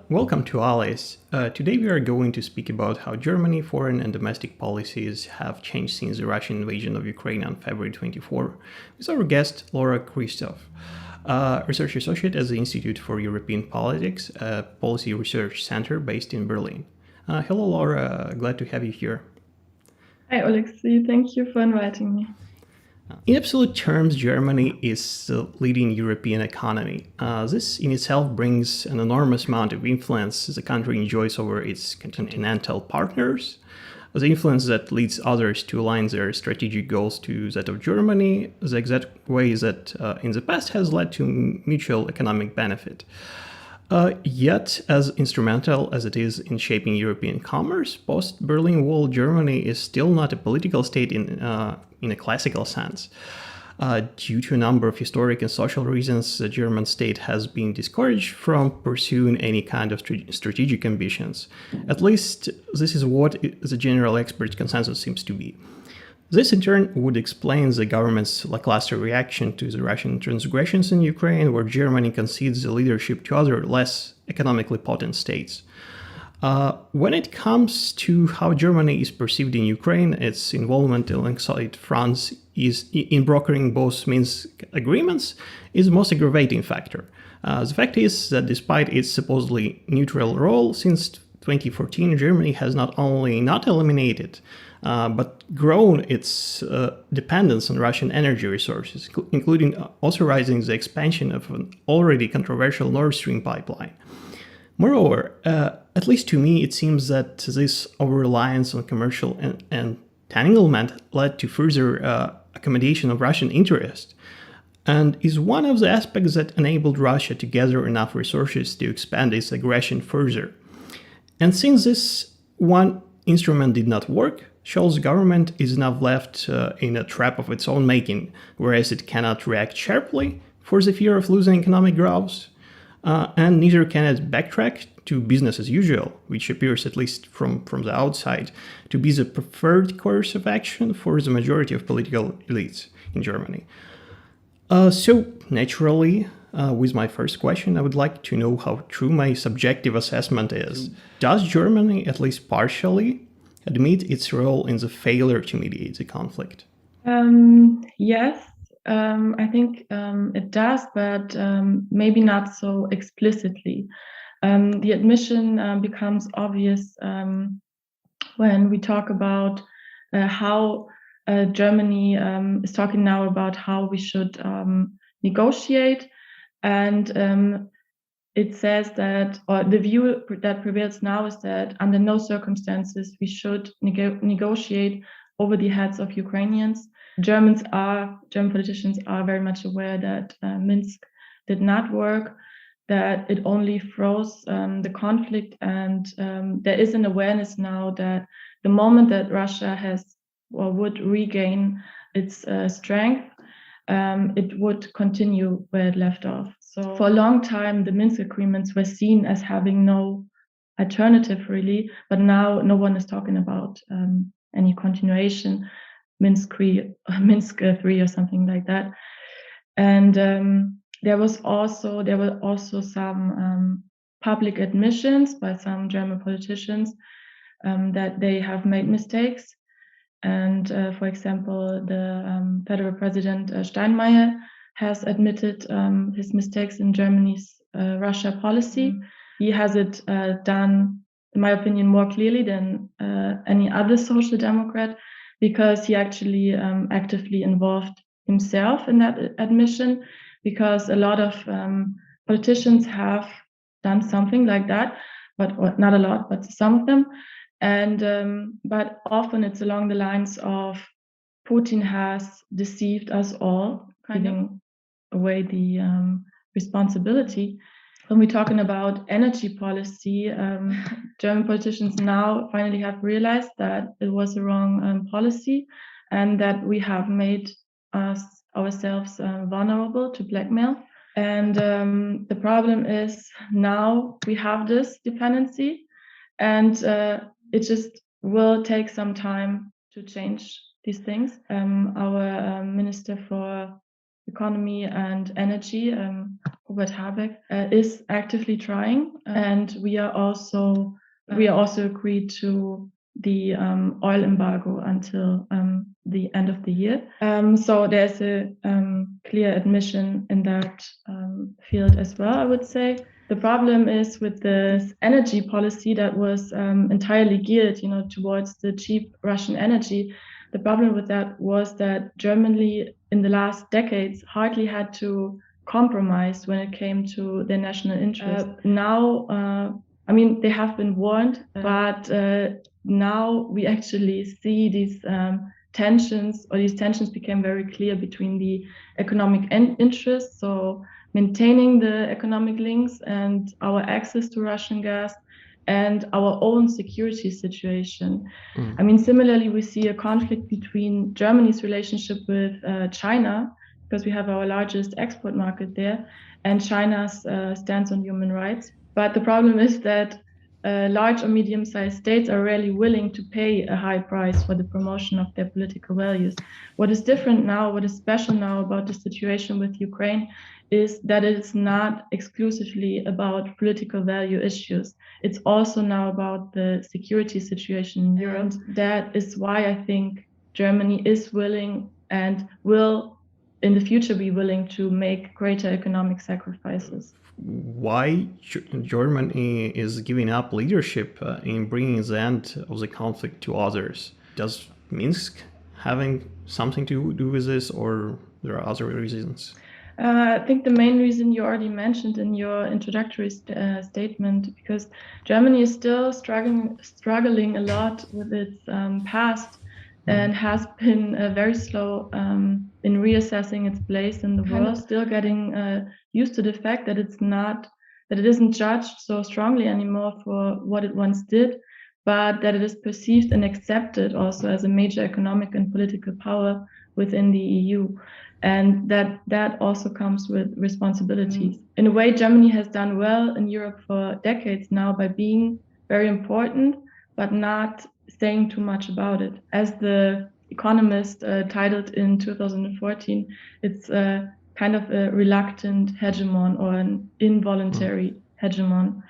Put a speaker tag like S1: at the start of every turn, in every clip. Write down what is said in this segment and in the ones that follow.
S1: Welcome to Allies. Today we are going to speak about how Germany foreign and domestic policies have changed since the Russian invasion of Ukraine on February 24, with our guest Laura Christoph, research associate at the Institute for European Politics, a policy research center based in Berlin. Hello, Laura. Glad to have you here.
S2: Hi, Alexei. Thank you for inviting me.
S1: In absolute terms, Germany is the leading European economy. This in itself brings an enormous amount of influence the country enjoys over its continental partners. The influence that leads others to align their strategic goals to that of Germany, the exact way that in the past has led to mutual economic benefit. Yet, as instrumental as it is in shaping European commerce, post-Berlin Wall Germany is still not a political state in a classical sense. Due to a number of historic and social reasons, the German state has been discouraged from pursuing any kind of strategic ambitions. At least, this is what the general expert consensus seems to be. This in turn would explain the government's lackluster reaction to the Russian transgressions in Ukraine, where Germany concedes the leadership to other less economically potent states. When it comes to how Germany is perceived in Ukraine, its involvement alongside France in brokering both Minsk agreements is the most aggravating factor. The fact is that despite its supposedly neutral role since 2014, Germany has not only not eliminated, but grown its dependence on Russian energy resources, including authorizing the expansion of an already controversial Nord Stream pipeline. Moreover, at least to me, it seems that this over-reliance on commercial entanglement led to further accommodation of Russian interest, and is one of the aspects that enabled Russia to gather enough resources to expand its aggression further. And since this one instrument did not work, Scholz's government is now left in a trap of its own making, whereas it cannot react sharply for the fear of losing economic growth, and neither can it backtrack to business as usual, which appears, at least from the outside, to be the preferred course of action for the majority of political elites in Germany. So, naturally, with my first question, I would like to know how true my subjective assessment is. Does Germany, at least partially, admit its role in the failure to mediate the conflict?
S2: Yes, I think it does, but maybe not so explicitly. The admission becomes obvious when we talk about how Germany is talking now about how we should negotiate, and it says that, or the view that prevails now is that under no circumstances we should negotiate over the heads of Ukrainians. German politicians are very much aware that Minsk did not work, that it only froze the conflict, and there is an awareness now that the moment that Russia has or would regain its strength, it would continue where it left off. So for a long time, the Minsk agreements were seen as having no alternative, really, but now no one is talking about any continuation, Minsk 3 or something like that. And there were also some public admissions by some German politicians that they have made mistakes. And for example, the federal president Steinmeier has admitted his mistakes in Germany's Russia policy. He has it done, in my opinion, more clearly than any other social democrat, because he actually actively involved himself in that admission, because a lot of politicians have done something like that, but not a lot, but some of them. And but often it's along the lines of Putin has deceived us all, giving away the responsibility. When we're talking about energy policy, German politicians now finally have realized that it was the wrong policy, and that we have made ourselves vulnerable to blackmail. And the problem is now we have this dependency, and it just will take some time to change these things. Our Minister for economy and energy, Robert Habeck, is actively trying, and we are also agreed to the oil embargo until the end of the year. So there's a clear admission in that field as well, I would say. The problem is with this energy policy that was entirely geared, towards the cheap Russian energy. The problem with that was that Germany, in the last decades, hardly had to compromise when it came to their national interest. Now, they have been warned, but now we actually see these tensions became very clear between the economic interests, so maintaining the economic links and our access to Russian gas, and our own security situation. Similarly, we see a conflict between Germany's relationship with China, because we have our largest export market there, and China's stance on human rights. But the problem is that large or medium-sized states are rarely willing to pay a high price for the promotion of their political values. What is different now, what is special now about the situation with Ukraine, is that it's not exclusively about political value issues. It's also now about the security situation in Europe. And that is why I think Germany is willing and will in the future be willing to make greater economic sacrifices.
S1: Why Germany is giving up leadership in bringing the end of the conflict to others? Does Minsk having something to do with this, or there are other reasons?
S2: I think the main reason you already mentioned in your introductory statement, because Germany is still struggling a lot with its past, and has been very slow in reassessing its place in the world. Still getting used to the fact that it isn't judged so strongly anymore for what it once did, but that it is perceived and accepted also as a major economic and political power within the EU. And that also comes with responsibilities. In a way, Germany has done well in Europe for decades now by being very important, but not saying too much about it. As The Economist titled in 2014, it's kind of a reluctant hegemon, or an involuntary hegemon.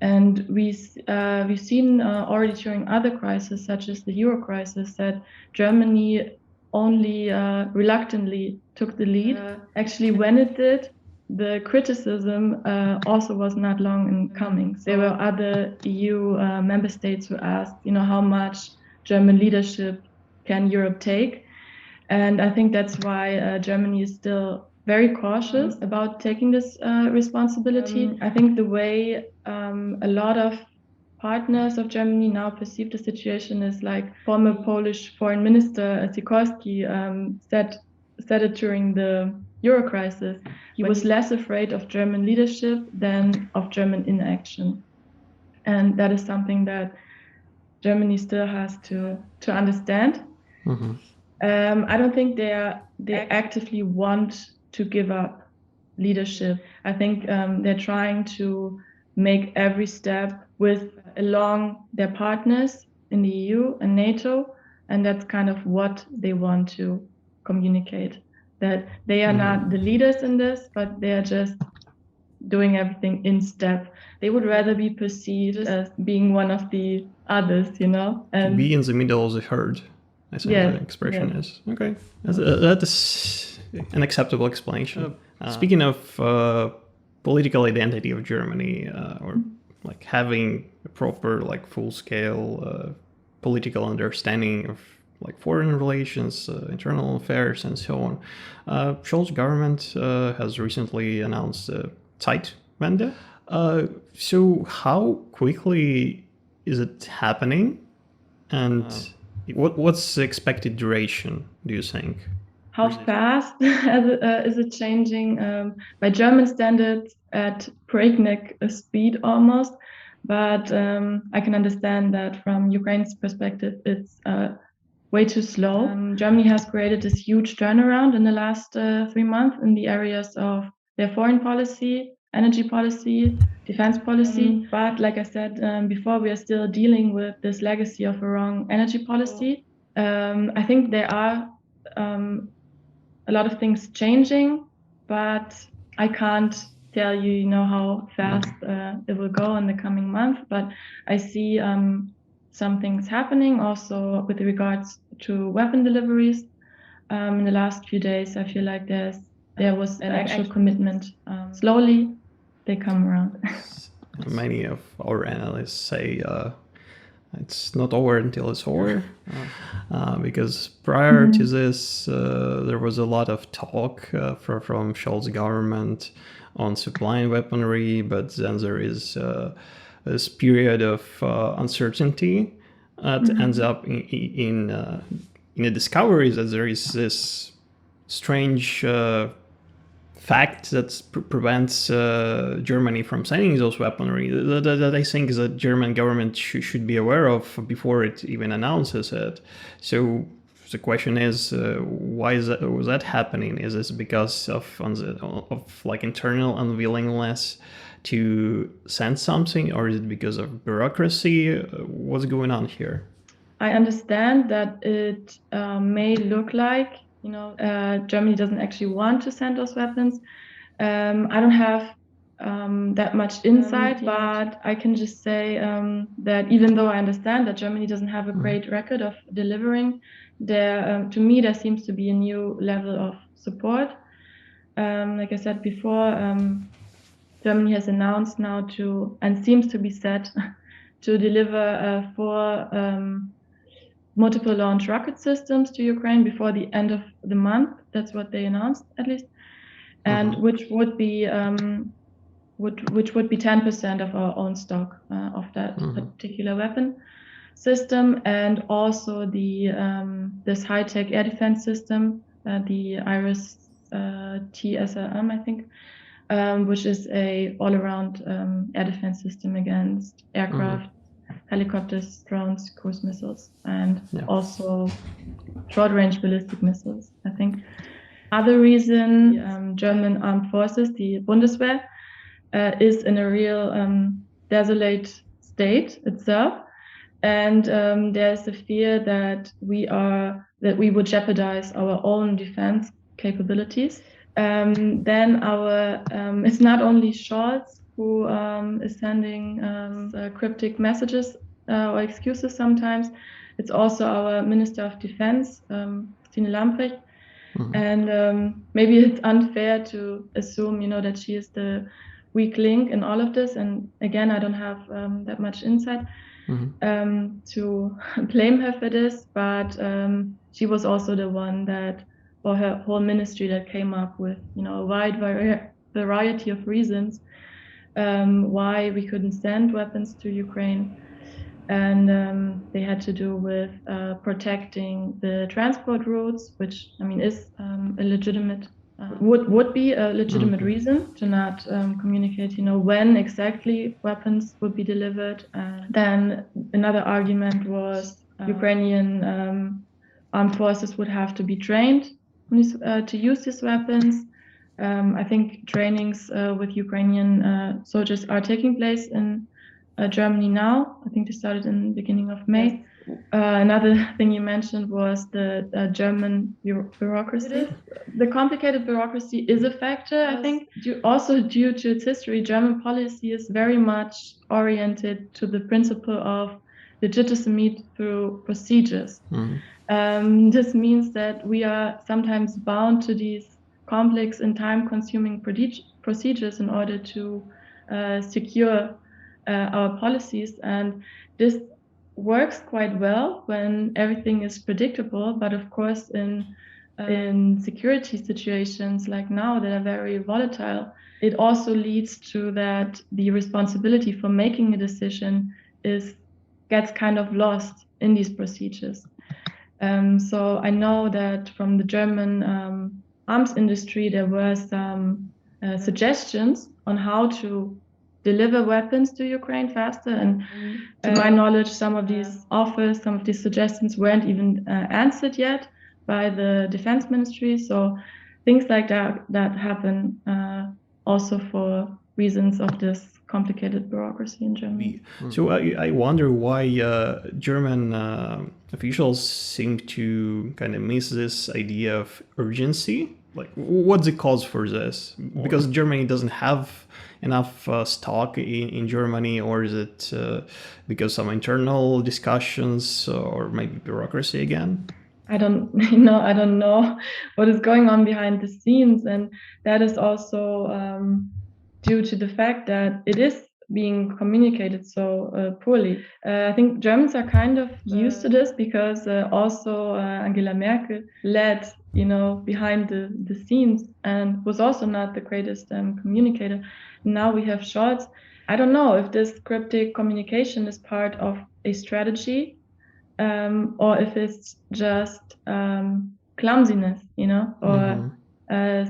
S2: And we've seen already during other crises, such as the Euro crisis, that Germany only reluctantly took the lead. Actually, when it did, the criticism also was not long in coming. There were other EU member states who asked, how much German leadership can Europe take? And I think that's why Germany is still very cautious about taking this responsibility. I think the way a lot of partners of Germany now perceive the situation is like former Polish Foreign Minister Sikorski said it during the Euro crisis. He was less afraid of German leadership than of German inaction. And that is something that Germany still has to understand. Mm-hmm. I don't think they actively want to give up leadership. I think they're trying to make every step along their partners in the EU and NATO, and that's kind of what they want to communicate, that they are not the leaders in this, but they are just doing everything in step. They would rather be perceived as being one of the others,
S1: and be in the middle of the herd, I think the expression is. Okay, that is an acceptable explanation. Speaking of political identity of Germany, or like having a proper, like, full-scale political understanding of like foreign relations, internal affairs, and so on. Scholz government has recently announced a Zeitwende. So how quickly is it happening, and what's the expected duration, do you think?
S2: How fast is it changing? By German standards, at breakneck speed almost. But I can understand that from Ukraine's perspective, it's way too slow. Germany has created this huge turnaround in the last 3 months in the areas of their foreign policy, energy policy, defense policy. But like I said before, we are still dealing with this legacy of a wrong energy policy. I think there are a lot of things changing, but I can't tell you, how fast it will go in the coming month. But I see some things happening also with regards to weapon deliveries. In the last few days, I feel like there was an actual commitment. Slowly, they come around.
S1: Many of our analysts say it's not over until it's over, because prior to this, there was a lot of talk from Scholz's government on supplying weaponry, but then there is this period of uncertainty that ends up in a discovery that there is this strange fact that prevents Germany from sending those weaponry that I think the German government should be aware of before it even announces it. So the question is, why was that happening? Is this because of like internal unwillingness to send something, or is it because of bureaucracy? What's going on here?
S2: I understand that it may look like Germany doesn't actually want to send those weapons. I don't have that much insight, but I can just say that even though I understand that Germany doesn't have a great record of delivering, to me there seems to be a new level of support. Like I said before, Germany has announced now and seems to be set to deliver 4 multiple launch rocket systems to Ukraine before the end of the month. That's what they announced, at least, and which would be 10% of our own stock of that particular weapon system, and also this high-tech air defense system, the Iris TSRM, I think, which is a all-around air defense system against aircraft, helicopters, drones, cruise missiles, and also short-range ballistic missiles, I think. Other reason, German armed forces, the Bundeswehr, is in a real desolate state itself, and there's a fear that we would jeopardize our own defense capabilities. Then it's not only Scholz who is sending cryptic messages or excuses sometimes. It's also our Minister of Defense, Christine Lambrecht. And maybe it's unfair to assume, that she is the weak link in all of this. And again, I don't have that much insight to blame her for this, but she was also the one or her whole ministry that came up with, a wide variety of reasons why we couldn't send weapons to Ukraine. And they had to do with protecting the transport routes, which is a legitimate would be a legitimate reason to not communicate, when exactly weapons would be delivered. Then another argument was Ukrainian armed forces would have to be trained to use these weapons. I think trainings with Ukrainian soldiers are taking place in Germany now. I think they started in the beginning of May. Another thing you mentioned was the German bureaucracy. The complicated bureaucracy is a factor, I think. Also due to its history, German policy is very much oriented to the principle of legitimacy through procedures. This means that we are sometimes bound to these complex and time-consuming procedures in order to secure our policies, and this works quite well when everything is predictable. But of course, in security situations like now that are very volatile, it also leads to that the responsibility for making a decision gets kind of lost in these procedures. So I know that from the German arms industry, there were some suggestions on how to deliver weapons to Ukraine faster. And to my knowledge, some of these offers, some of these suggestions weren't even answered yet by the defense ministry. So things like that happen also for reasons of this complicated bureaucracy in Germany.
S1: So I wonder why German officials seem to kind of miss this idea of urgency Like, what's the cause for this? Because Germany doesn't have enough stock in Germany, or is it because some internal discussions or maybe bureaucracy again?
S2: I don't know. I don't know what is going on behind the scenes, and that is also due to the fact that it is being communicated so poorly. I think Germans are kind of used to this because also Angela Merkel led, behind the scenes and was also not the greatest communicator. Now we have Scholz. I don't know if this cryptic communication is part of a strategy or if it's just clumsiness, or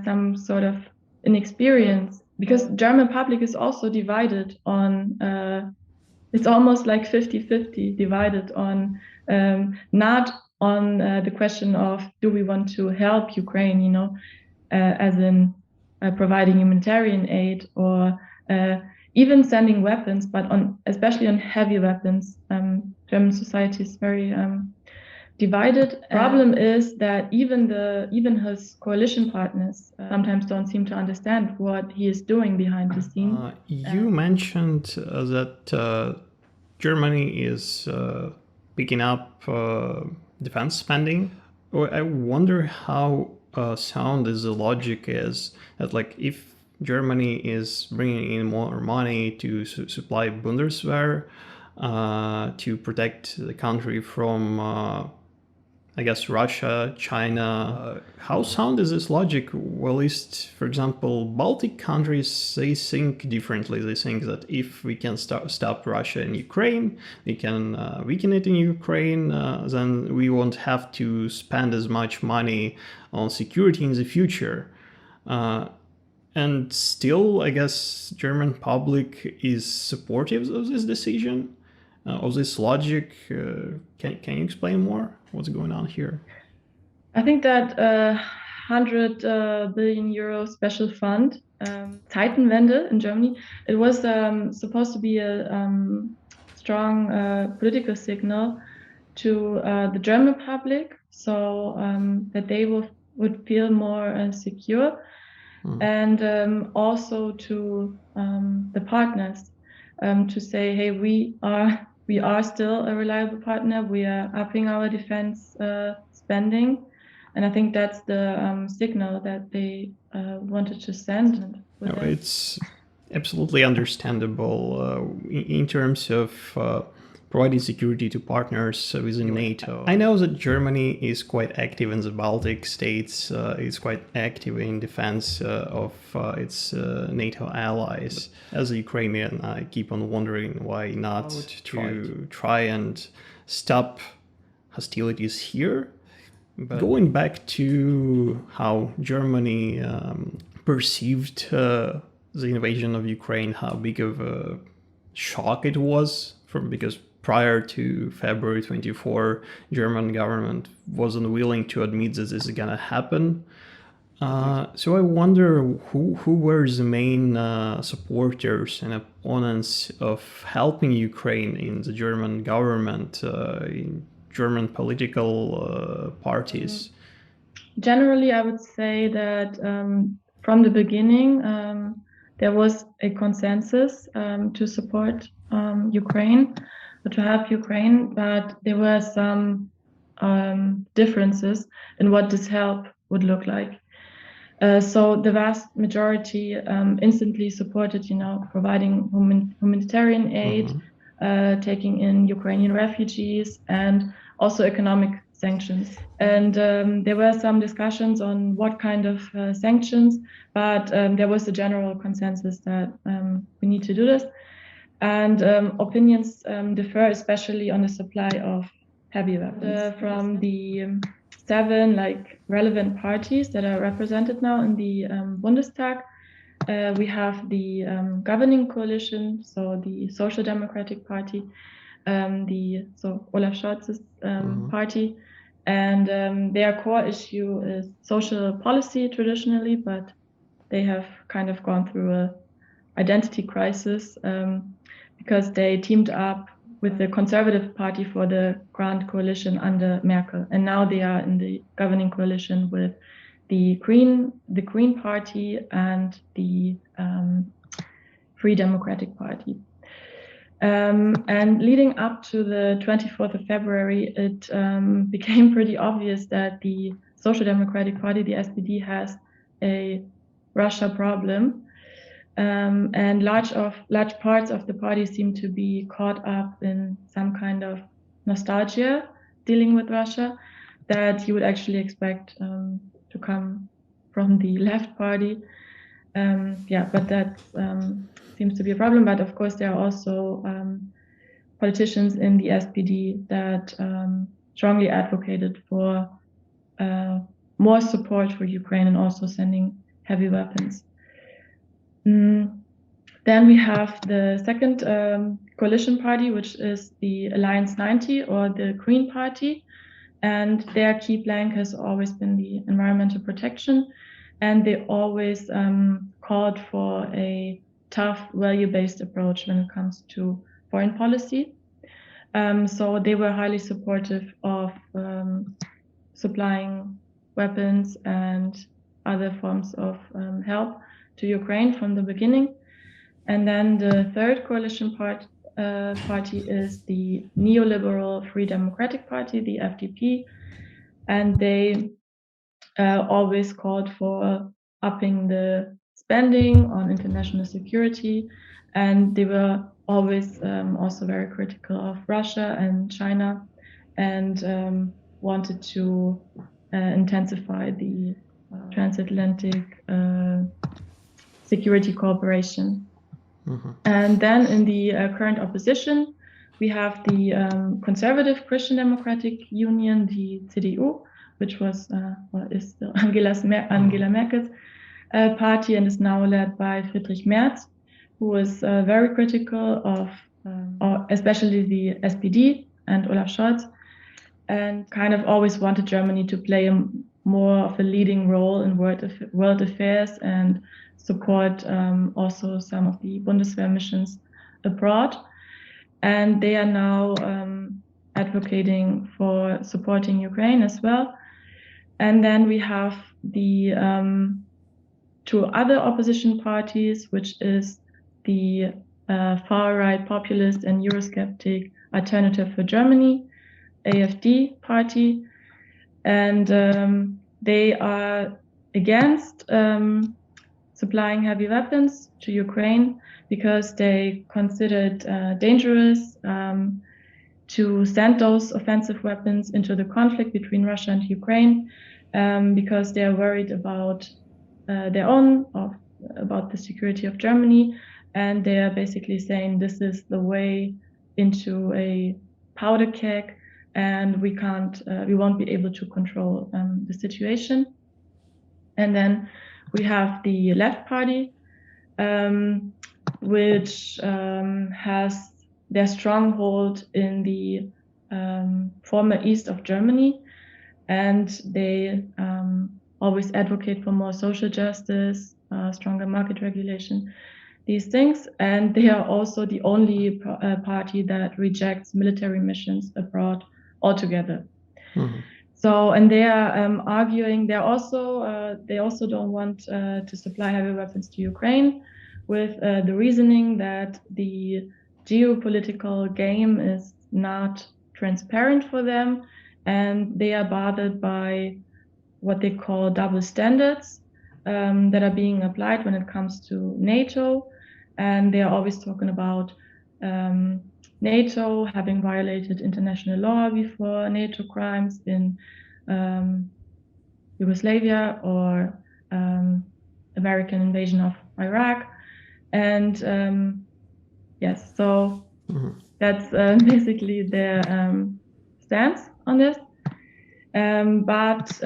S2: some sort of inexperience. Because German public is also divided on, it's almost like 50-50 divided on, not on the question of do we want to help Ukraine, as in providing humanitarian aid or even sending weapons, but especially on heavy weapons. German society is very divided. Problem is that even his coalition partners sometimes don't seem to understand what he is doing behind the scenes.
S1: You mentioned that Germany is picking up defense spending. I wonder how sound is the logic is that, like, if Germany is bringing in more money to supply Bundeswehr to protect the country from I guess Russia, China. How sound is this logic? Well, at least, for example, Baltic countries, they think differently. They think that if we can stop Russia and Ukraine, we can weaken it in Ukraine, then we won't have to spend as much money on security in the future. And still, I guess, German public is supportive of this decision, of this logic. Can you explain more? What's going on here?
S2: I think that 100 billion euro special fund, Zeitenwende in Germany, it was supposed to be a strong political signal to the German public, so that they would feel more secure, and also to the partners to say, hey, we are still a reliable partner. We are upping our defense spending. And I think that's the signal that they wanted to send.
S1: It's absolutely understandable in terms of providing security to partners within NATO. I know that Germany is quite active in the Baltic states, is quite active in defense of its NATO allies. As a Ukrainian, I keep on wondering why not to try and stop hostilities here. But going back to how Germany perceived the invasion of Ukraine, how big of a shock it was, because prior to February 24, German government wasn't willing to admit that this is gonna happen. So I wonder who were the main supporters and opponents of helping Ukraine in the German government, in German political parties?
S2: Generally, I would say that from the beginning, there was a consensus to support Ukraine, to help Ukraine, but there were some differences in what this help would look like. So the vast majority instantly supported, providing humanitarian aid, taking in Ukrainian refugees, and also economic sanctions. And there were some discussions on what kind of sanctions, but there was a general consensus that we need to do this. And opinions differ, especially on the supply of heavy weapons. From the 7 relevant parties that are represented now in the Bundestag, we have the governing coalition, so the Social Democratic Party, Olaf Scholz's party, and their core issue is social policy traditionally, but they have kind of gone through a identity crisis because they teamed up with the Conservative Party for the Grand Coalition under Merkel, and now they are in the governing coalition with the Green Party and the Free Democratic Party. And leading up to the 24th of February, it became pretty obvious that the Social Democratic Party, the SPD, has a Russia problem. And large parts of the party seem to be caught up in some kind of nostalgia dealing with Russia that you would actually expect to come from the left party. But that seems to be a problem. But of course, there are also politicians in the SPD that strongly advocated for more support for Ukraine and also sending heavy weapons. Then we have the second coalition party, which is the Alliance 90 or the Green Party. And their key plank has always been the environmental protection. And they always called for a tough, value-based approach when it comes to foreign policy. So they were highly supportive of supplying weapons and other forms of help to Ukraine from the beginning. And then the third coalition party is the neoliberal Free Democratic Party, the FDP. And they always called for upping the spending on international security. And they were always also very critical of Russia and China and wanted to intensify the transatlantic security cooperation. Mm-hmm. And then in the current opposition, we have the Conservative Christian Democratic Union, the CDU, which was is still Angela Merkel's party and is now led by Friedrich Merz, who was very critical of especially the SPD and Olaf Scholz, and kind of always wanted Germany to play more of a leading role in world affairs and support also some of the Bundeswehr missions abroad. And they are now advocating for supporting Ukraine as well. And then we have the two other opposition parties, which is the far-right populist and Eurosceptic Alternative for Germany, AfD party. And they are against supplying heavy weapons to Ukraine because they consider it dangerous to send those offensive weapons into the conflict between Russia and Ukraine because they are worried about about the security of Germany, and they are basically saying this is the way into a powder keg, and we won't be able to control the situation. And then we have the Left Party, which has their stronghold in the former east of Germany, and they always advocate for more social justice, stronger market regulation, these things. And they are also the only party that rejects military missions abroad altogether. Mm-hmm. So, and they are arguing. They also don't want to supply heavy weapons to Ukraine, with the reasoning that the geopolitical game is not transparent for them, and they are bothered by what they call double standards that are being applied when it comes to NATO. And they are always talking about NATO having violated international law before, NATO crimes in Yugoslavia or American invasion of Iraq. And yes, so that's basically their stance on this. But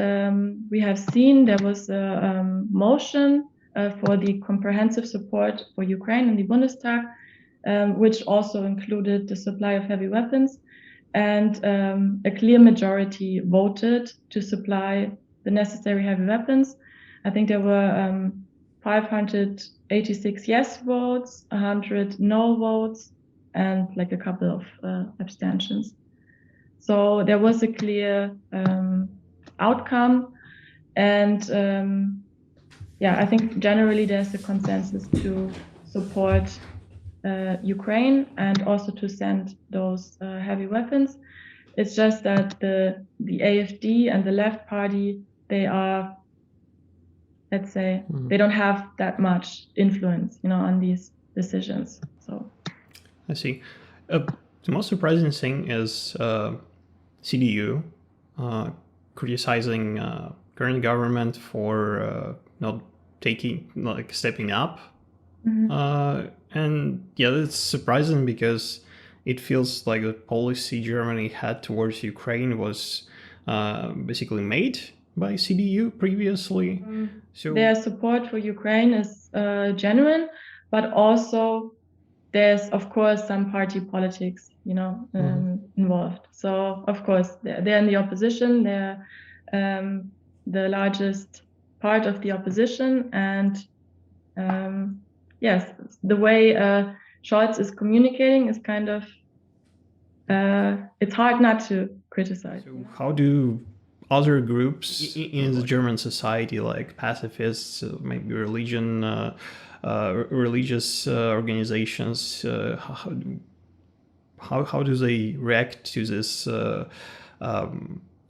S2: we have seen there was a motion for the comprehensive support for Ukraine in the Bundestag, which also included the supply of heavy weapons. And a clear majority voted to supply the necessary heavy weapons. I think there were 586 yes votes, 100 no votes, and like a couple of abstentions. So there was a clear outcome, And yeah, I think generally there's a consensus to support Ukraine and also to send those heavy weapons. It's just that the AfD and the left party, they are, let's say, they don't have that much influence, on these decisions. So
S1: I see. The most surprising thing is CDU criticizing current government for not stepping up. And yeah, it's surprising because it feels like the policy Germany had towards Ukraine was basically made by CDU previously. So
S2: their support for Ukraine is genuine, but also there's of course some party politics, involved. So of course they're in the opposition. They're the largest part of the opposition, and yes, the way Scholz is communicating is kind of it's hard not to criticize.
S1: So how do other groups in the German society, like pacifists, maybe religious organizations, how do they react to this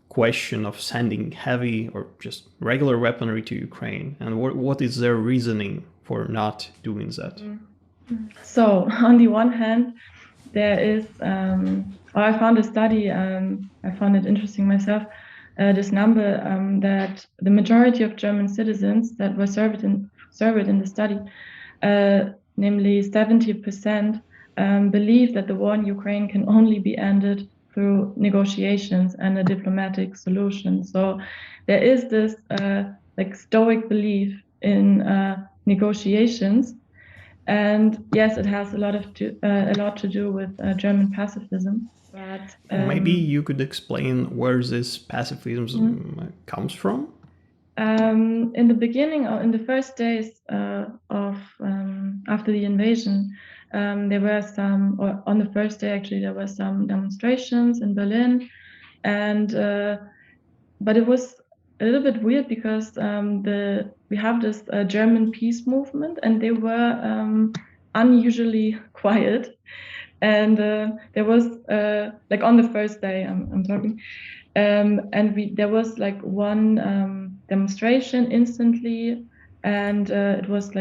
S1: question of sending heavy or just regular weaponry to Ukraine, and what is their reasoning for not doing that?
S2: So on the one hand, there is, I found a study, I found it interesting myself, this number that the majority of German citizens that were surveyed in the study, namely 70%, believe that the war in Ukraine can only be ended through negotiations and a diplomatic solution. So there is this stoic belief in negotiations. And yes, it has a lot to do with German pacifism. But
S1: maybe you could explain where this pacifism comes from.
S2: In the beginning, in the first days of after the invasion, there were some, or on the first day actually, there were some demonstrations in Berlin, and but it was a little bit weird because we have this German peace movement, and they were unusually quiet. And there was on the first day, I'm talking, and there was one demonstration instantly, and it was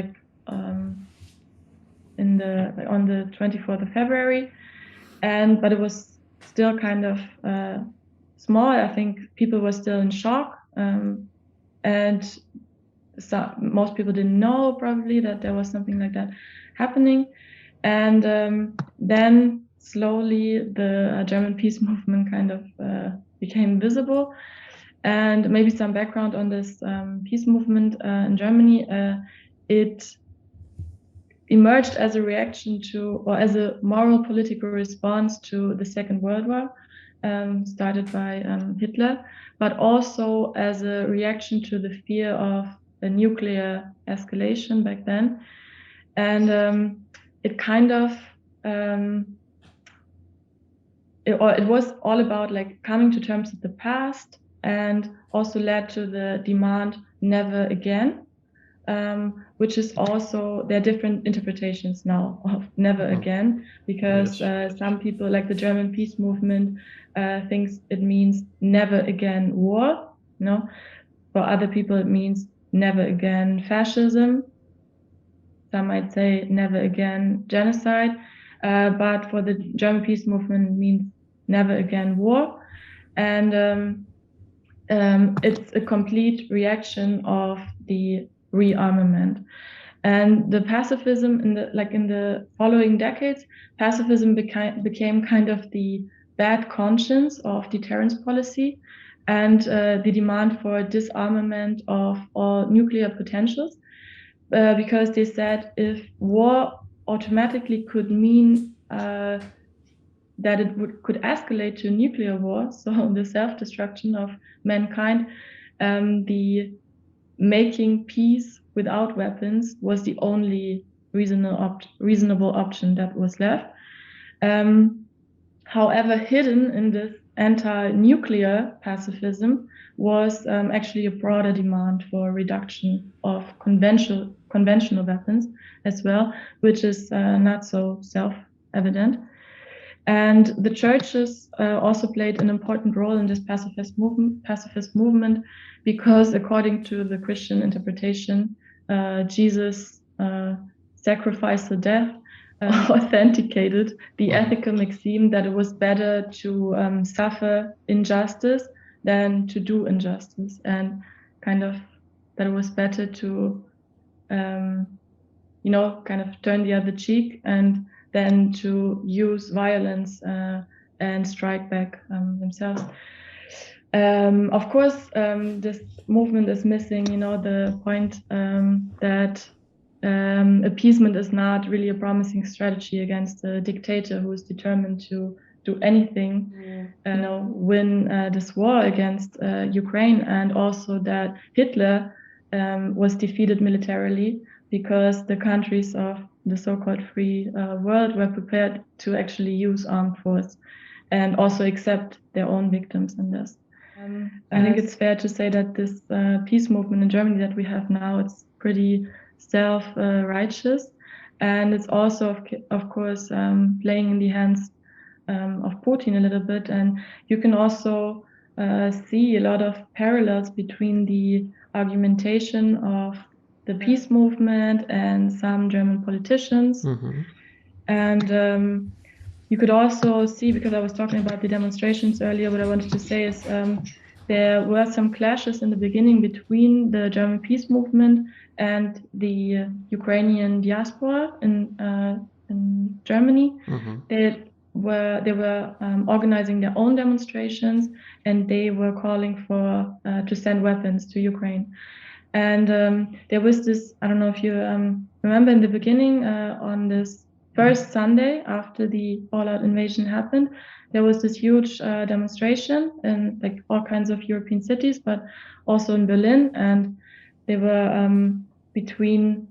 S2: on the 24th of February, but it was still kind of small. I think people were still in shock, and most people didn't know probably that there was something like that happening. And then slowly the German peace movement kind of became visible. And maybe some background on this peace movement in Germany. It emerged as a reaction to, or as a moral political response to the Second World War, started by Hitler, but also as a reaction to the fear of a nuclear escalation back then. And it kind of, it was all about coming to terms with the past, and also led to the demand never again, which is also, there are different interpretations now of never again, because some people, like the German peace movement, thinks it means never again war. For other people it means never again fascism. Some might say never again genocide, but for the German peace movement it means never again war. And it's a complete reaction of the rearmament. And the pacifism in the following decades, pacifism became kind of the bad conscience of deterrence policy, and the demand for disarmament of all nuclear potentials, because they said if war automatically could mean that it could escalate to nuclear war, so the self-destruction of mankind, the making peace without weapons was the only reasonable option that was left. However, hidden in this anti-nuclear pacifism was actually a broader demand for reduction of conventional weapons as well, which is not so self-evident. And the churches also played an important role in this pacifist movement because, according to the Christian interpretation, Jesus' sacrifice or death authenticated the ethical maxim that it was better to suffer injustice than to do injustice, and kind of that it was better to, kind of turn the other cheek and than to use violence and strike back themselves. Of course, this movement is missing, the point that appeasement is not really a promising strategy against a dictator who is determined to do anything, win this war against Ukraine, and also that Hitler was defeated militarily because the countries of the so-called free world were prepared to actually use armed force and also accept their own victims in this. I think it's fair to say that this peace movement in Germany that we have now, it's pretty self-righteous, and it's also, of course, playing in the hands of Putin a little bit. And you can also see a lot of parallels between the argumentation of the peace movement and some German politicians. And you could also see, because I was talking about the demonstrations earlier, what I wanted to say is there were some clashes in the beginning between the German peace movement and the Ukrainian diaspora in Germany. They were organizing their own demonstrations, and they were calling for to send weapons to Ukraine. And there was this, I don't know if you remember in the beginning, on this first Sunday after the all-out invasion happened, there was this huge demonstration in like all kinds of European cities, but also in Berlin. And they were between,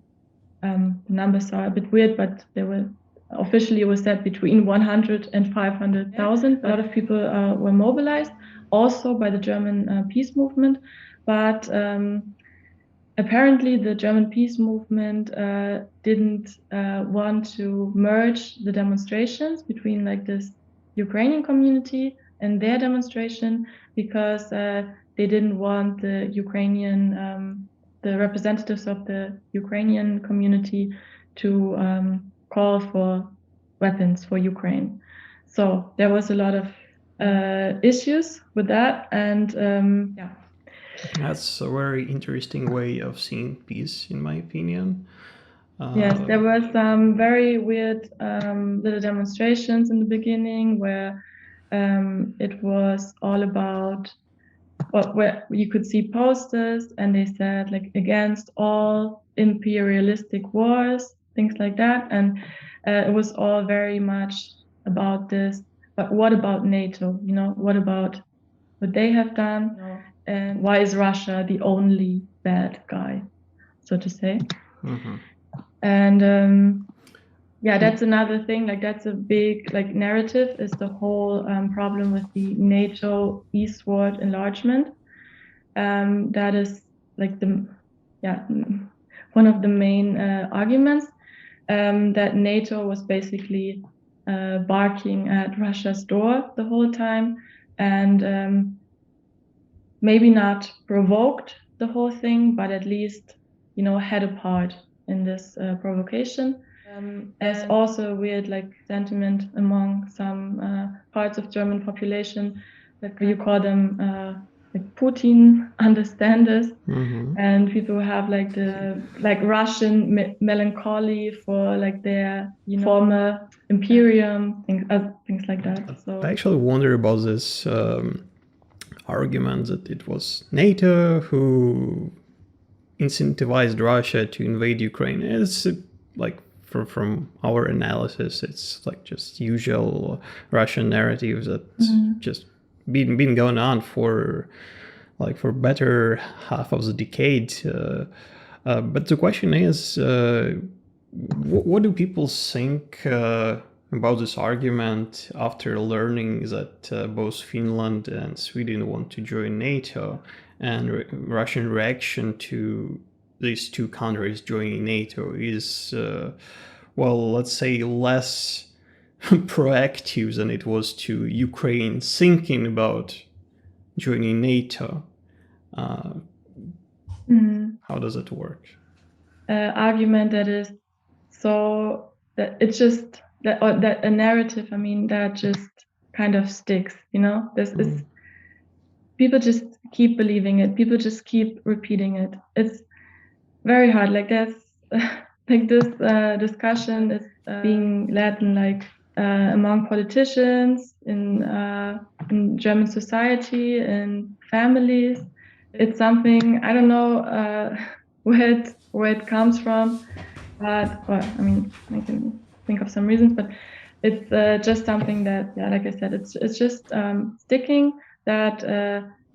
S2: the numbers are a bit weird, but they were officially, it was said between 100 and 500,000. A lot of people were mobilized also by the German peace movement, but apparently the German peace movement didn't want to merge the demonstrations between like this Ukrainian community and their demonstration, because they didn't want the Ukrainian, the representatives of the Ukrainian community to call for weapons for Ukraine. So there was a lot of issues with that, and yeah.
S1: That's a very interesting way of seeing peace, in my opinion.
S2: Yes, there were some very weird little demonstrations in the beginning where it was all about, where you could see posters and they said like against all imperialistic wars, things like that. And it was all very much about this, but what about NATO? What about what they have done? And why is Russia the only bad guy, so to say? And yeah, that's another thing, like that's a big like narrative, is the whole problem with the NATO eastward enlargement. That is like one of the main arguments, that NATO was basically barking at Russia's door the whole time, and maybe not provoked the whole thing, but at least had a part in this provocation. There's also a weird like sentiment among some parts of German population, like you call them like Putin understanders, and people have like the Russian melancholy for like their former imperium, things like that. So
S1: I actually wonder about this argument that it was NATO who incentivized Russia to invade Ukraine. It's like from our analysis, it's like just usual Russian narrative that's just been going on for better half of the decade. But the question is, what do people think about this argument after learning that both Finland and Sweden want to join NATO, and Russian reaction to these two countries joining NATO is, well, let's say less proactive than it was to Ukraine thinking about joining NATO. How does it work?
S2: Argument that is so that it's just that, or that a narrative, I mean, that just kind of sticks, you know. This is, people just keep believing it, people just keep repeating it. It's very hard. Like that's like this discussion is being led in like among politicians in German society, in families. It's something, I don't know where it comes from, but well, I mean, I can think of some reasons, but it's just something that, yeah, like I said, it's just sticking that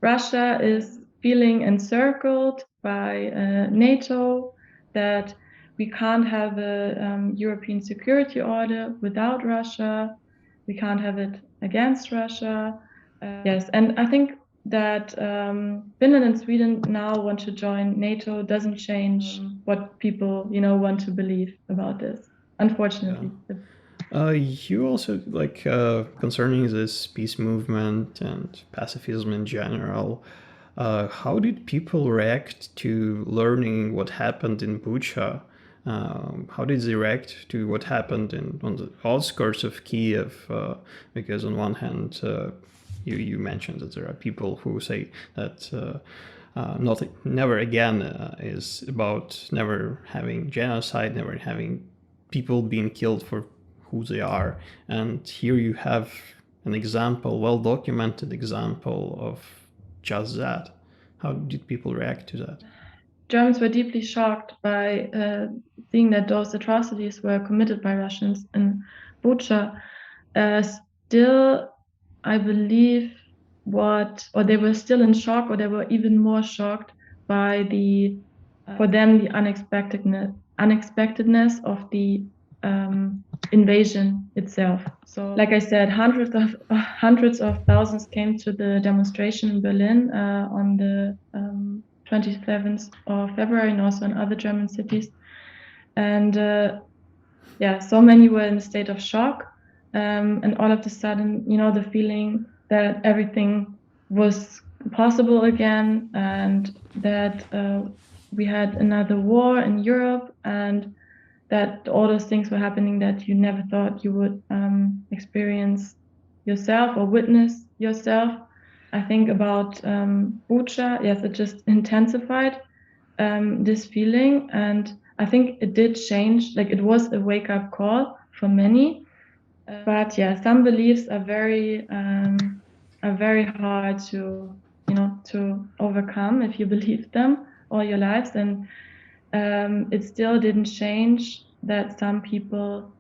S2: Russia is feeling encircled by NATO, that we can't have a European security order without Russia, we can't have it against Russia. Yes, and I think that Finland and Sweden now want to join NATO doesn't change what people, you know, want to believe about this, unfortunately.
S1: You also, like, concerning this peace movement and pacifism in general, how did people react to learning what happened in Bucha? How did they react to what happened on the outskirts of Kiev? Because on one hand, you mentioned that there are people who say that never again is about never having genocide, never having people being killed for who they are. And here you have an example, well-documented example of just that. How did people react to that?
S2: Germans were deeply shocked by seeing that those atrocities were committed by Russians in Bucha. Still, I believe they were still in shock, or they were even more shocked by for them, the unexpectedness of the invasion itself. So, like I said, hundreds of thousands came to the demonstration in Berlin on the 27th of February, and also in other German cities. And so many were in a state of shock. And all of a sudden, you know, the feeling that everything was possible again, and that we had another war in Europe, and that all those things were happening that you never thought you would experience yourself or witness yourself. I think about Bucha, yes, it just intensified this feeling, and I think it did change. Like, it was a wake-up call for many. But yeah, some beliefs are very hard to, you know, to overcome if you believe them all your lives, and it still didn't change that some people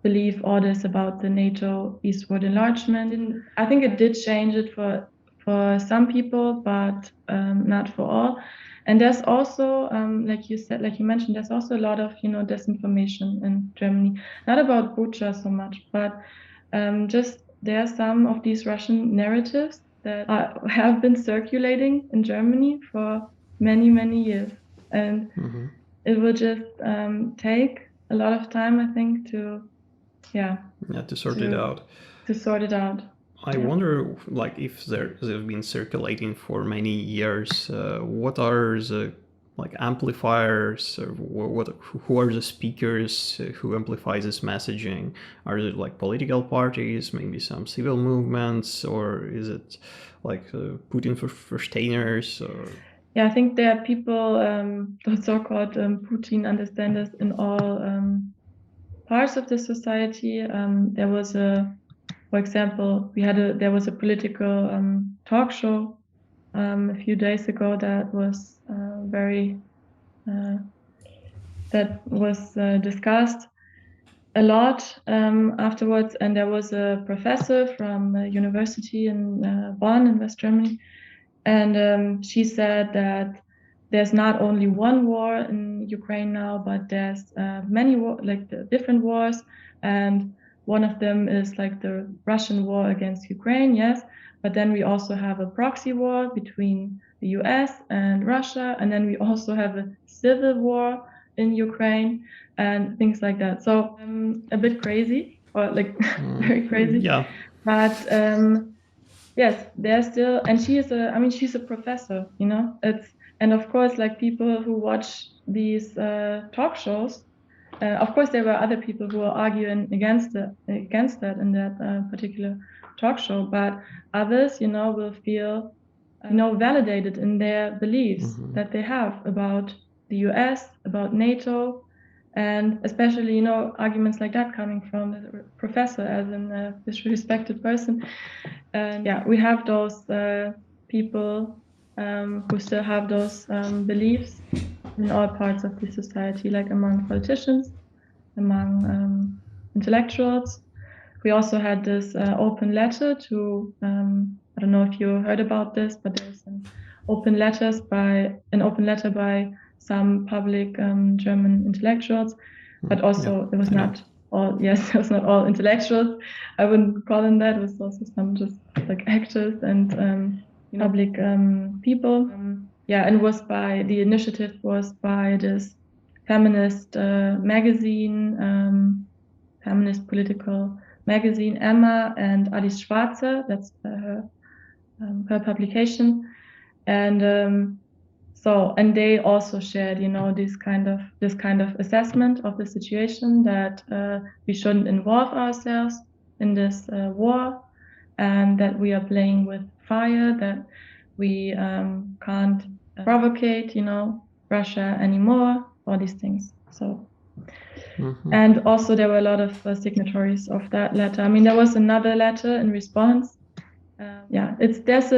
S2: believe all this about the NATO eastward enlargement. And I think it did change it for some people, but not for all. And there's also, like you mentioned, there's also a lot of, you know, disinformation in Germany, not about Bucha so much, but just there are some of these Russian narratives that have been circulating in Germany for many, many years. And it will just take a lot of time, I think, to
S1: sort it out.
S2: To sort it out.
S1: I wonder, like, if they've been circulating for many years, what are the, like, amplifiers, or who are the speakers who amplify this messaging? Are it like political parties, maybe some civil movements, or is it like Putin versteiners?
S2: Yeah, I think there are people, the so-called Putin understanders in all parts of the society. There was for example, there was a political talk show a few days ago that was discussed a lot afterwards, and there was a professor from a university in Bonn in West Germany, and she said that there's not only one war in Ukraine now, but there's many different wars, And one of them is like the Russian war against Ukraine, yes, but then we also have a proxy war between the US and Russia, and then we also have a civil war in Ukraine and things like that. So a bit crazy, or like very crazy.
S1: Yeah.
S2: But yes, there's still, and she's a professor, you know. And of course, like people who watch these talk shows, of course, there were other people who were arguing against that in that particular talk show, but others, you know, will feel, you know, validated in their beliefs that they have about the US, about NATO, and especially, you know, arguments like that coming from a professor, as in a respected person. And yeah, we have those people who still have those beliefs in all parts of the society, like among politicians, among intellectuals. We also had this open letter to, I don't know if you heard about this, but there's an open letter by some public German intellectuals, but also it was not all, yes, it was not all intellectuals. I wouldn't call them that. It was also some just like actors and public people. Yeah, and the initiative was by this feminist magazine, feminist political magazine, Emma and Alice Schwarzer. That's her publication, and and they also shared, you know, this kind of assessment of the situation, that we shouldn't involve ourselves in this war, and that we are playing with fire, that we can't provocate, you know, Russia anymore, all these things. So. And also there were a lot of signatories of that letter. I mean, there was another letter in response. Yeah, there's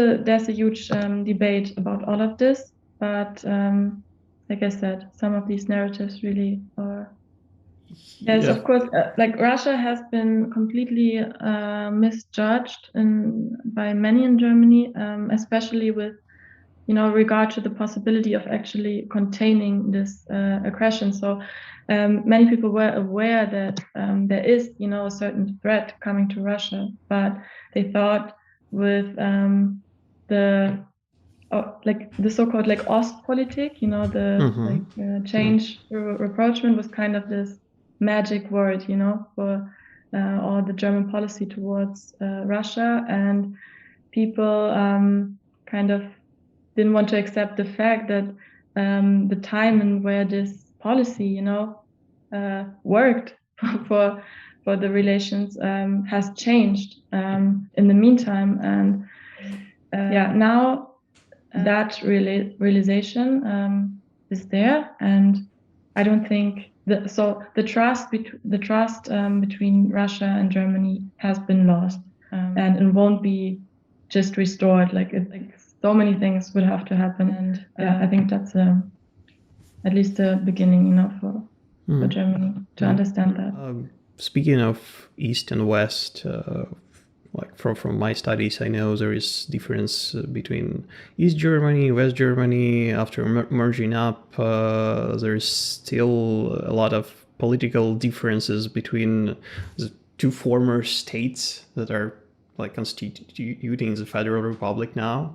S2: a huge debate about all of this, but like I said, some of these narratives really are. Yes, of course. Like Russia has been completely misjudged by many in Germany, especially with, you know, regard to the possibility of actually containing this aggression. So many people were aware that there is, you know, a certain threat coming to Russia, but they thought with the so-called like Ostpolitik, you know, the change rapprochement was kind of this magic word, you know, for all the German policy towards Russia, and people kind of didn't want to accept the fact that the time and where this policy, you know, worked for the relations has changed in the meantime. And now that realization is there, and I don't think the trust between Russia and Germany has been lost, and it won't be just restored. Like so many things would have to happen, and I think that's at least the beginning, you know, for Germany to understand that.
S1: Speaking of East and West, like from my studies, I know there is difference between East Germany, West Germany. After merging up, there's still a lot of political differences between the two former states that are like constituting the Federal Republic now.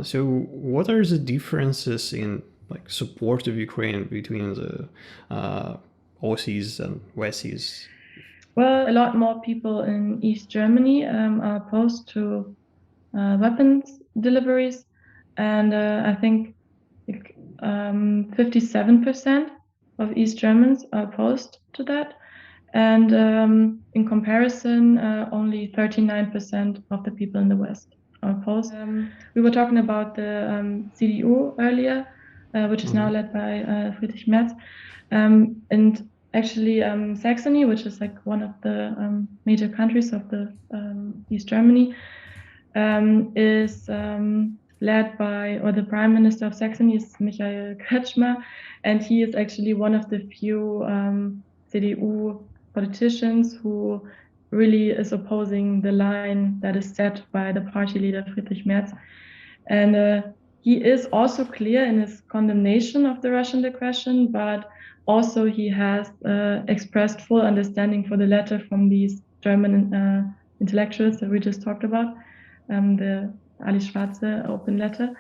S1: So what are the differences in like support of Ukraine between the Ossis and Westies?
S2: Well, a lot more people in East Germany are opposed to weapons deliveries, and I think 57% of East Germans are opposed to that. And in comparison, only 39% of the people in the West are opposed. We were talking about the CDU earlier, which is now led by Friedrich Merz. And actually, Saxony, which is like one of the major countries of the East Germany, is led by, or the Prime Minister of Saxony is Michael Kretschmer, and he is actually one of the few CDU politicians who really is opposing the line that is set by the party leader Friedrich Merz. And he is also clear in his condemnation of the Russian aggression, but also, he has expressed full understanding for the letter from these German intellectuals that we just talked about, the Ali Schwarze open letter.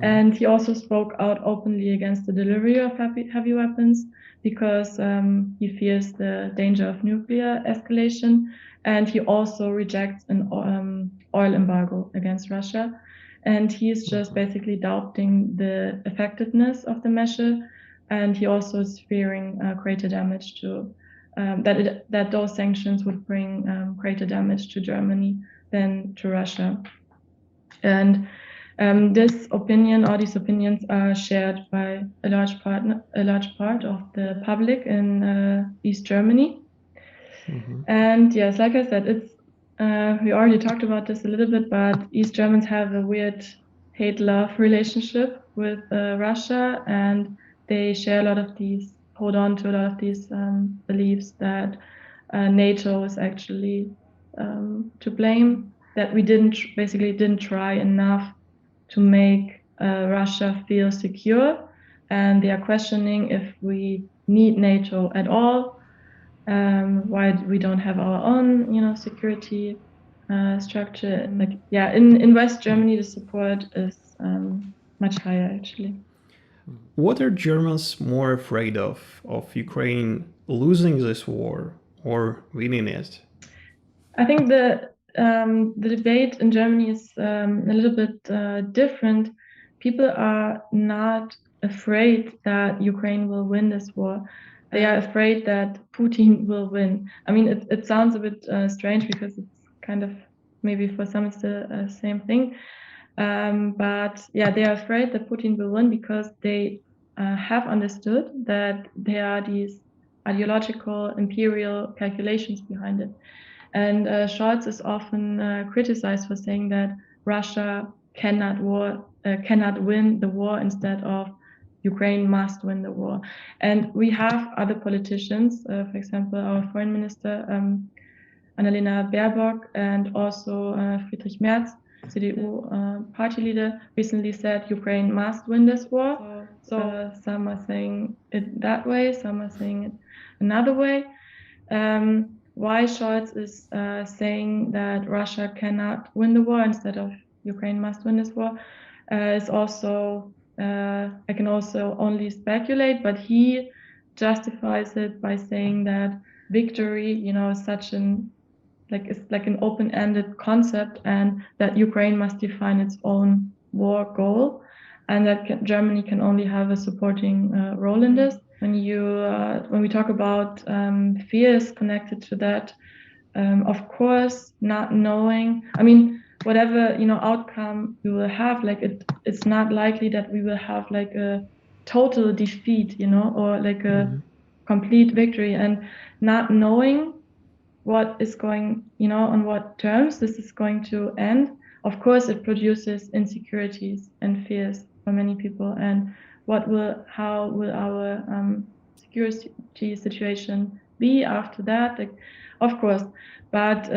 S2: And he also spoke out openly against the delivery of heavy weapons because he fears the danger of nuclear escalation. And he also rejects an oil embargo against Russia. And he is just basically doubting the effectiveness of the measure. And he also is fearing greater damage to that those sanctions would bring greater damage to Germany than to Russia. And this opinion, or these opinions, are shared by a large part of the public in East Germany. And yes, like I said, it's we already talked about this a little bit, but East Germans have a weird hate-love relationship with Russia, and they share a lot of these, hold on to a lot of these beliefs that NATO is actually to blame, that we basically didn't try enough to make Russia feel secure, and they are questioning if we need NATO at all, why we don't have our own, security structure. Like, yeah, in West Germany, the support is much higher, actually.
S1: What are Germans more afraid of Ukraine losing this war or winning it?
S2: I think the debate in Germany is a little bit different. People are not afraid that Ukraine will win this war. They are afraid that Putin will win. I mean, it sounds a bit strange because it's kind of, maybe for some it's the same thing. But yeah, they are afraid that Putin will win because they have understood that there are these ideological imperial calculations behind it. And Scholz is often criticized for saying that Russia cannot win the war, instead of Ukraine must win the war. And we have other politicians, for example, our foreign minister, Annalena Baerbock, and also Friedrich Merz, CDU party leader, recently said Ukraine must win this war. So some are saying it that way, some are saying it another way. Why Scholz is saying that Russia cannot win the war instead of Ukraine must win this war is also, I can also only speculate, but he justifies it by saying that victory, is such it's like an open-ended concept, and that Ukraine must define its own war goal, and that Germany can only have a supporting role in this. When we talk about fears connected to that, of course, not knowing, I mean, whatever outcome we will have, it's not likely that we will have like a total defeat, or like a complete victory, and not knowing what is going, on what terms this is going to end. Of course, it produces insecurities and fears for many people. And how will our security situation be after that? Of course, but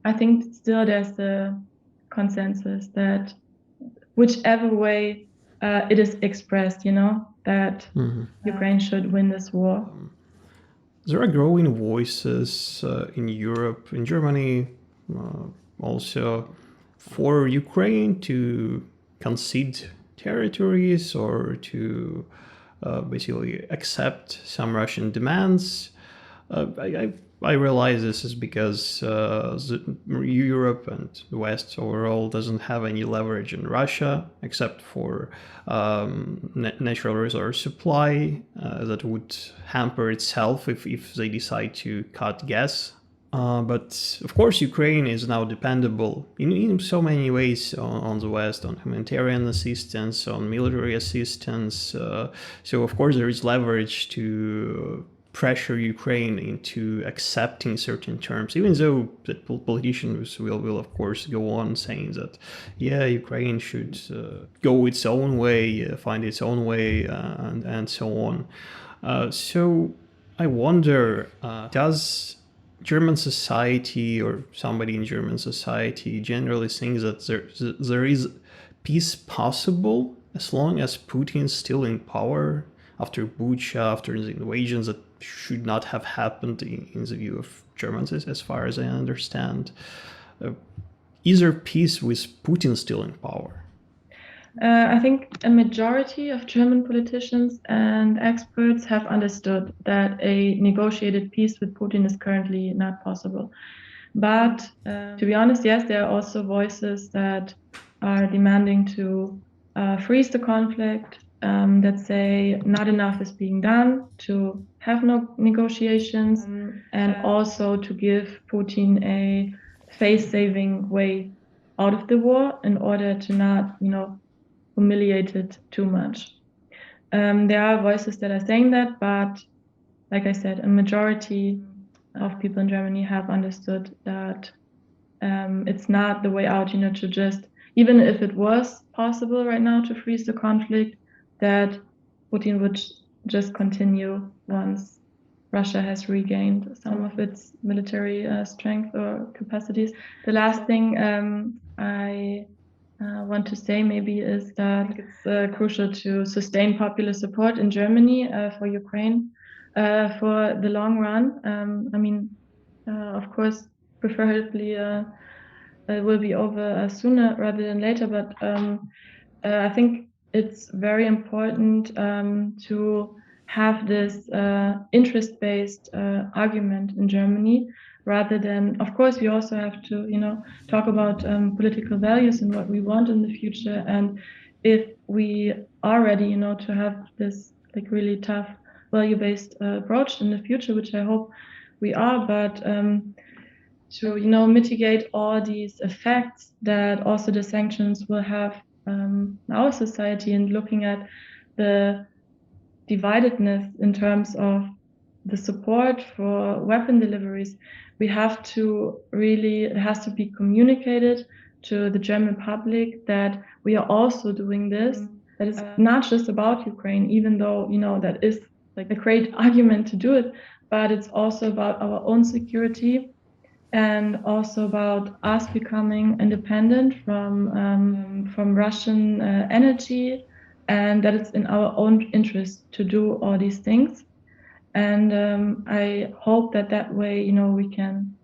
S2: I think still there's a consensus that whichever way it is expressed, that Ukraine should win this war.
S1: There are growing voices in Europe, in Germany, also for Ukraine to concede territories or to basically accept some Russian demands. I realize this is because Europe and the West overall doesn't have any leverage in Russia except for natural resource supply that would hamper itself if they decide to cut gas. But of course, Ukraine is now dependable in so many ways on the West, on humanitarian assistance, on military assistance. So of course, there is leverage to pressure Ukraine into accepting certain terms, even though the politicians will of course go on saying that, yeah, Ukraine should go its own way, find its own way, and so on. So I wonder, does German society or somebody in German society generally thinks that there is peace possible as long as Putin is still in power? after Bucha, after the invasions that should not have happened in the view of Germans, as far as I understand. Is there peace with Putin still in power?
S2: I think a majority of German politicians and experts have understood that a negotiated peace with Putin is currently not possible. But to be honest, yes, there are also voices that are demanding to freeze the conflict, that say not enough is being done to have no negotiations, and also to give Putin a face-saving way out of the war in order to not, humiliate it too much. There are voices that are saying that, but like I said, a majority of people in Germany have understood that it's not the way out, to just, even if it was possible right now to freeze the conflict, that Putin would just continue once Russia has regained some of its military strength or capacities. The last thing I want to say maybe is that it's crucial to sustain popular support in Germany for Ukraine for the long run. Of course, preferably it will be over sooner rather than later, but I think it's very important to have this interest-based argument in Germany, rather than, of course, we also have to, talk about political values and what we want in the future. And if we are ready, to have this like really tough value-based approach in the future, which I hope we are, but to mitigate all these effects that also the sanctions will have in our society, and looking at the dividedness in terms of the support for weapon deliveries, we have to really, it has to be communicated to the German public that we are also doing this. That is not just about Ukraine, even though, that is like a great argument to do it, but it's also about our own security, and also about us becoming independent from Russian energy, and that it's in our own interest to do all these things. And I hope that way, we can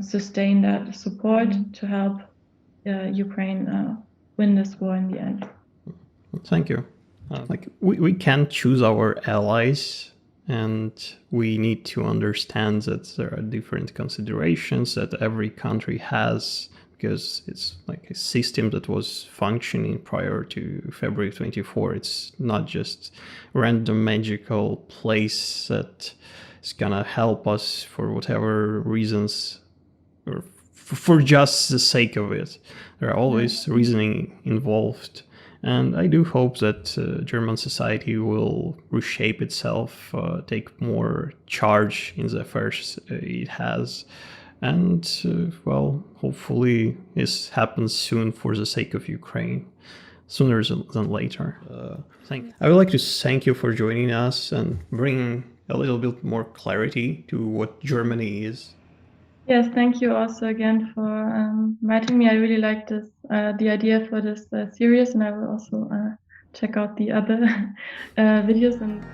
S2: sustain that support to help Ukraine win this war in the end.
S1: Thank you. We can't choose our allies, and we need to understand that there are different considerations that every country has, because it's like a system that was functioning prior to February 24. It's not just random magical place that is gonna help us for whatever reasons or for just the sake of it. There are always reasoning involved. And I do hope that German society will reshape itself, take more charge in the affairs it has. And, hopefully this happens soon for the sake of Ukraine, sooner than later. I would like to thank you for joining us and bringing a little bit more clarity to what Germany is.
S2: Yes, thank you also again for inviting me. I really like this, the idea for this series, and I will also check out the other videos. And